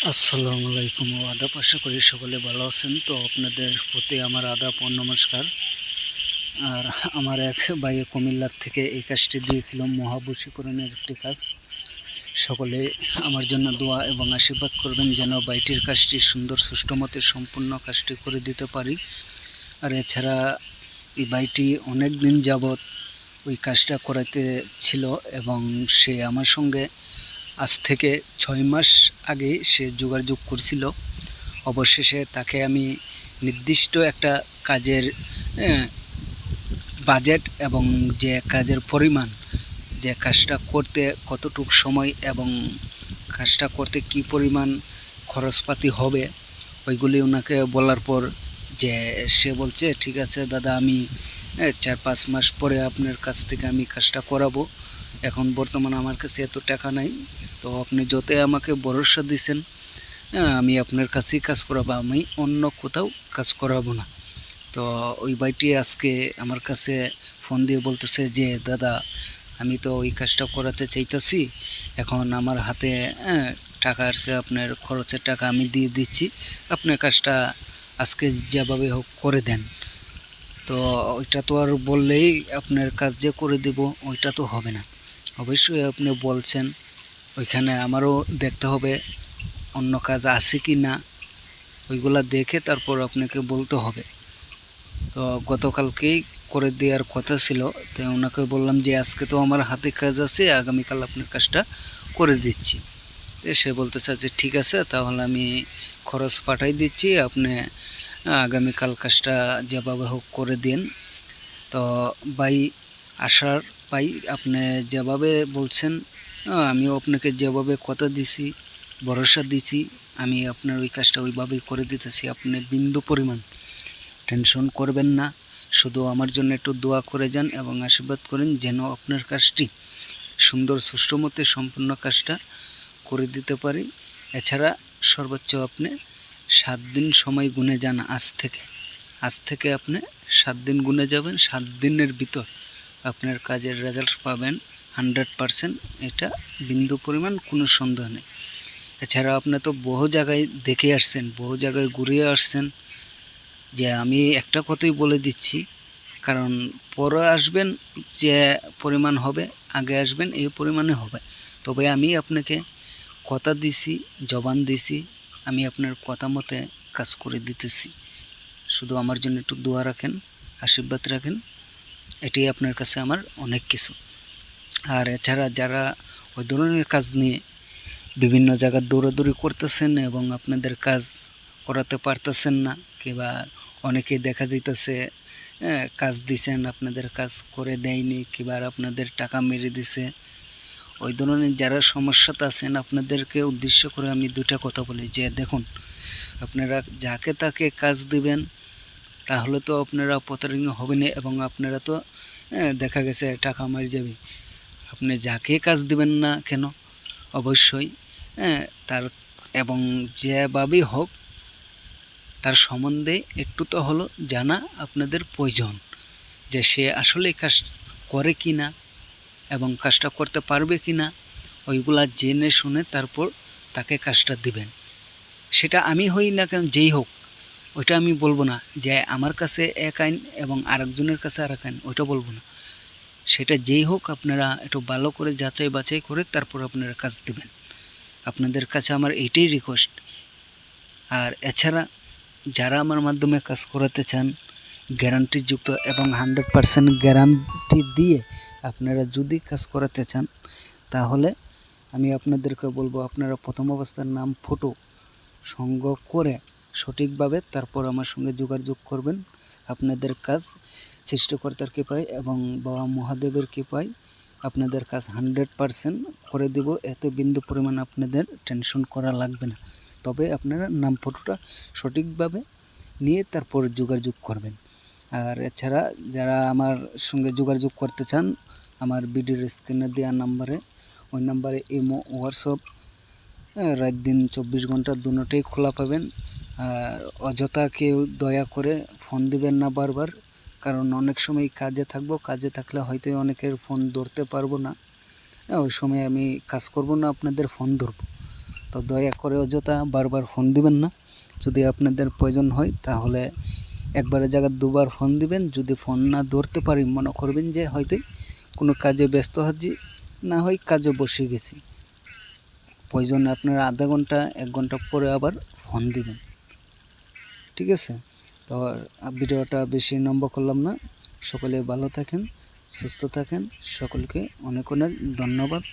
আসসালামু আলাইকুম ও আদাব। আশা করি সকলে ভালো আছেন। তো আপনাদের প্রতি আমার আদাব ও নমস্কার। আর আমার এক ভাই কুমিল্লার থেকে এই কাজটি দিয়েছিল, মহাবশীকরণের একটি কাজ। সকলে আমার জন্য দোয়া এবং আশীর্বাদ করবেন যেন ভাইটির কাজটি সুন্দর সুষ্ঠুমতে সম্পূর্ণ কাজটি করে দিতে পারি। আর এছাড়া এই ভাইটি অনেক দিন যাবৎ ওই কাজটা করাতে ছিল এবং সে আমার সঙ্গে আজ থেকে 6 মাস আগে সে যোগাযোগ করছিল। অবশেষে তাকে আমি নির্দিষ্ট একটা কাজের বাজেট এবং যে কাজের পরিমাণ, যে কাজটা করতে কতটুকু সময় এবং কাজটা করতে কি পরিমাণ খরচপাতি হবে, ওইগুলি ওনাকে বলার পর যে সে বলছে ঠিক আছে দাদা, আমি 4-5 মাস পরে আপনার কাছ থেকে আমি কাজটা করাবো। এখন বর্তমানে আমার কাছে এত টাকা নাই, তো আপনি যতই আমাকে ভরসা দিয়েছেন আমি আপনার কাছেই কাজ করাবো, আমি অন্য কোথাও কাজ করাবো না। তো ওই ভাইটি আজকে আমার কাছে ফোন দিয়ে বলতেছে যে দাদা, আমি তো ওই কাজটা করাতে চাইতেছি, এখন আমার হাতে টাকা আসছে, আপনার খরচের টাকা আমি দিয়ে দিচ্ছি, আপনার কাজটা আজকে যেভাবে হোক করে দেন। তো ওইটা তো আর বললেই আপনার কাজ যে করে দেব ওইটা তো হবে না। অবশ্যই আপনি বলছেন, ওইখানে আমারও দেখতে হবে অন্য কাজ আছে কি না, ওইগুলা দেখে তারপর আপনাকে বলতে হবে। তো গতকালকেই করে দেওয়ার কথা ছিল, তো ওনাকে বললাম যে আজকে তো আমার হাতে কাজ আছে, আগামীকাল আপনার কাজটা করে দিচ্ছি। সে বলতেছে যে ঠিক আছে, তাহলে আমি খরচ পাঠাই দিচ্ছি, আপনি আগামীকাল কাজটা যেভাবে হোক করে দিন। তো ভাই আসার ভাই, আপনি যেভাবে বলছেন আমিও আপনাকে যেভাবে কথা দিছি, ভরসা দিছি, আমি আপনার ওই কাজটা ওইভাবেই করে দিতেছি। আপনি বিন্দু পরিমাণ টেনশন করবেন না, শুধু আমার জন্য একটু দোয়া করে যান এবং আশীর্বাদ করেন যেন আপনার কাজটি সুন্দর সুষ্ঠুমতে সম্পূর্ণ কাজটা করে দিতে পারি। এছাড়া সর্বোচ্চ আপনি 7 দিন সময় গুনে যান। আজ থেকে আপনি 7 দিন গুনে যাবেন, 7 দিনের ভিতর আপনার কাজের রেজাল্ট পাবেন 100%। এটা বিন্দু পরিমাণ কোনো সন্দেহ নেই। এছাড়া আপনি তো বহু জায়গায় দেখে আসছেন, বহু জায়গায় ঘুরিয়ে আসছেন, যে আমি একটা কথাই বলে দিচ্ছি, কারণ পরে আসবেন যে পরিমাণ হবে, আগে আসবেন এই পরিমাণে হবে। তবে আমি আপনাকে কথা দিছি, জবান দিছি, আমি আপনার কথা মতে কাজ করে দিতেছি। শুধু আমার জন্য একটু দোয়া রাখেন, আশীর্বাদ রাখেন, এটাই আপনার কাছে আমার অনেক কিছু। আর এছাড়া যারা ওই ধরনের কাজ নিয়ে বিভিন্ন জায়গায় দৌড়াদৌড়ি করতেছেন এবং আপনাদের কাজ করাতে পারতেছেন না, কিংবা অনেকেই দেখা যাইতেছে কাজ দিছেন, আপনাদের কাজ করে দেয়নি, কিংবা আপনাদের টাকা মেরে দিছে, ওই ধরনের যারা সমস্যাতে আছেন আপনাদেরকে উদ্দেশ্য করে আমি দুটা কথা বলি যে দেখুন, আপনারা যাকে তাকে কাজ দিবেন তাহলে তো আপনারা প্রতারিত হবেন এবং আপনারা তো দেখা গেছে টাকা মারি যাবে। আপনি যাকে কাজ দিবেন না কেন অবশ্যই তার এবং যেভাবেই হোক তার সম্বন্ধে একটু তো হলো জানা আপনাদের প্রয়োজন, যে সে আসলে কাজ করে কি না এবং কাজটা করতে পারবে কি না, ওইগুলা জেনে শুনে তারপর তাকে কাজটা দিবেন। সেটা আমি হই না কেন, যেই হোক, ওইটা আমি বলবো না যে আমার কাছে এক আইন এবং আরেকজনের কাছে আরেক আইন, ওইটা বলবো না। সেটা যেই হোক, আপনারা একটু ভালো করে যাচাই বাছাই করে তারপর আপনারা কাজ দিবেন। আপনাদের কাছে আমার এইটাই রিকোয়েস্ট। আর এছাড়া যারা আমার মাধ্যমে কাজ করাতে চান গ্যারান্টিযুক্ত এবং 100% গ্যারান্টি দিয়ে আপনারা যদি কাজ করাতে চান, তাহলে আমি আপনাদেরকে বলবো আপনারা প্রথম অবস্থার নাম, ফটো সংগ্রহ করে সঠিকভাবে তারপর আমার সঙ্গে যোগাযোগ করবেন। আপনাদের কাজ সৃষ্টিকর্তার কৃপায় এবং বাবা মহাদেবের কৃপায় আপনাদের কাজ 100% করে দেব, এতে বিন্দু পরিমাণ আপনাদের টেনশন করা লাগবে না। তবে আপনারা নাম ফটোটা সঠিকভাবে নিয়ে তারপর যোগাযোগ করবেন। আর এছাড়া যারা আমার সঙ্গে যোগাযোগ করতে চান, আমার ভিডিওর স্ক্রিনে দেওয়া নাম্বারে, ওই নাম্বারে ইমো, হোয়াটসঅ্যাপ রাত দিন 24 ঘন্টা দুটোই খোলা পাবেন। আর অযথা কেউ দয়া করে ফোন দিবেন না বারবার, কারণ অনেক সময় কাজে থাকবো, কাজে থাকলে হয়তো অনেকের ফোন ধরতে পারবো না, ওই সময় আমি কাজ করব না, আপনাদের ফোন ধরবো। তো দয়া করে অযথা বারবার ফোন দিবেন না। যদি আপনাদের প্রয়োজন হয় তাহলে একবারের জায়গায় দুবার ফোন দিবেন। যদি ফোন না ধরতে পারি মনে করবেন যে হয়তো কোনো কাজে ব্যস্ত আছি, না হয় কাজে বসে গেছি। প্রয়োজনে আপনারা আধা ঘন্টা 1 ঘন্টা পরে আবার ফোন দিবেন, ঠিক আছে? তো ভিডিওটা বেশি লম্বা করলাম না। সকলে ভালো থাকেন, সুস্থ থাকেন। সকলকে অনেক অনেক ধন্যবাদ।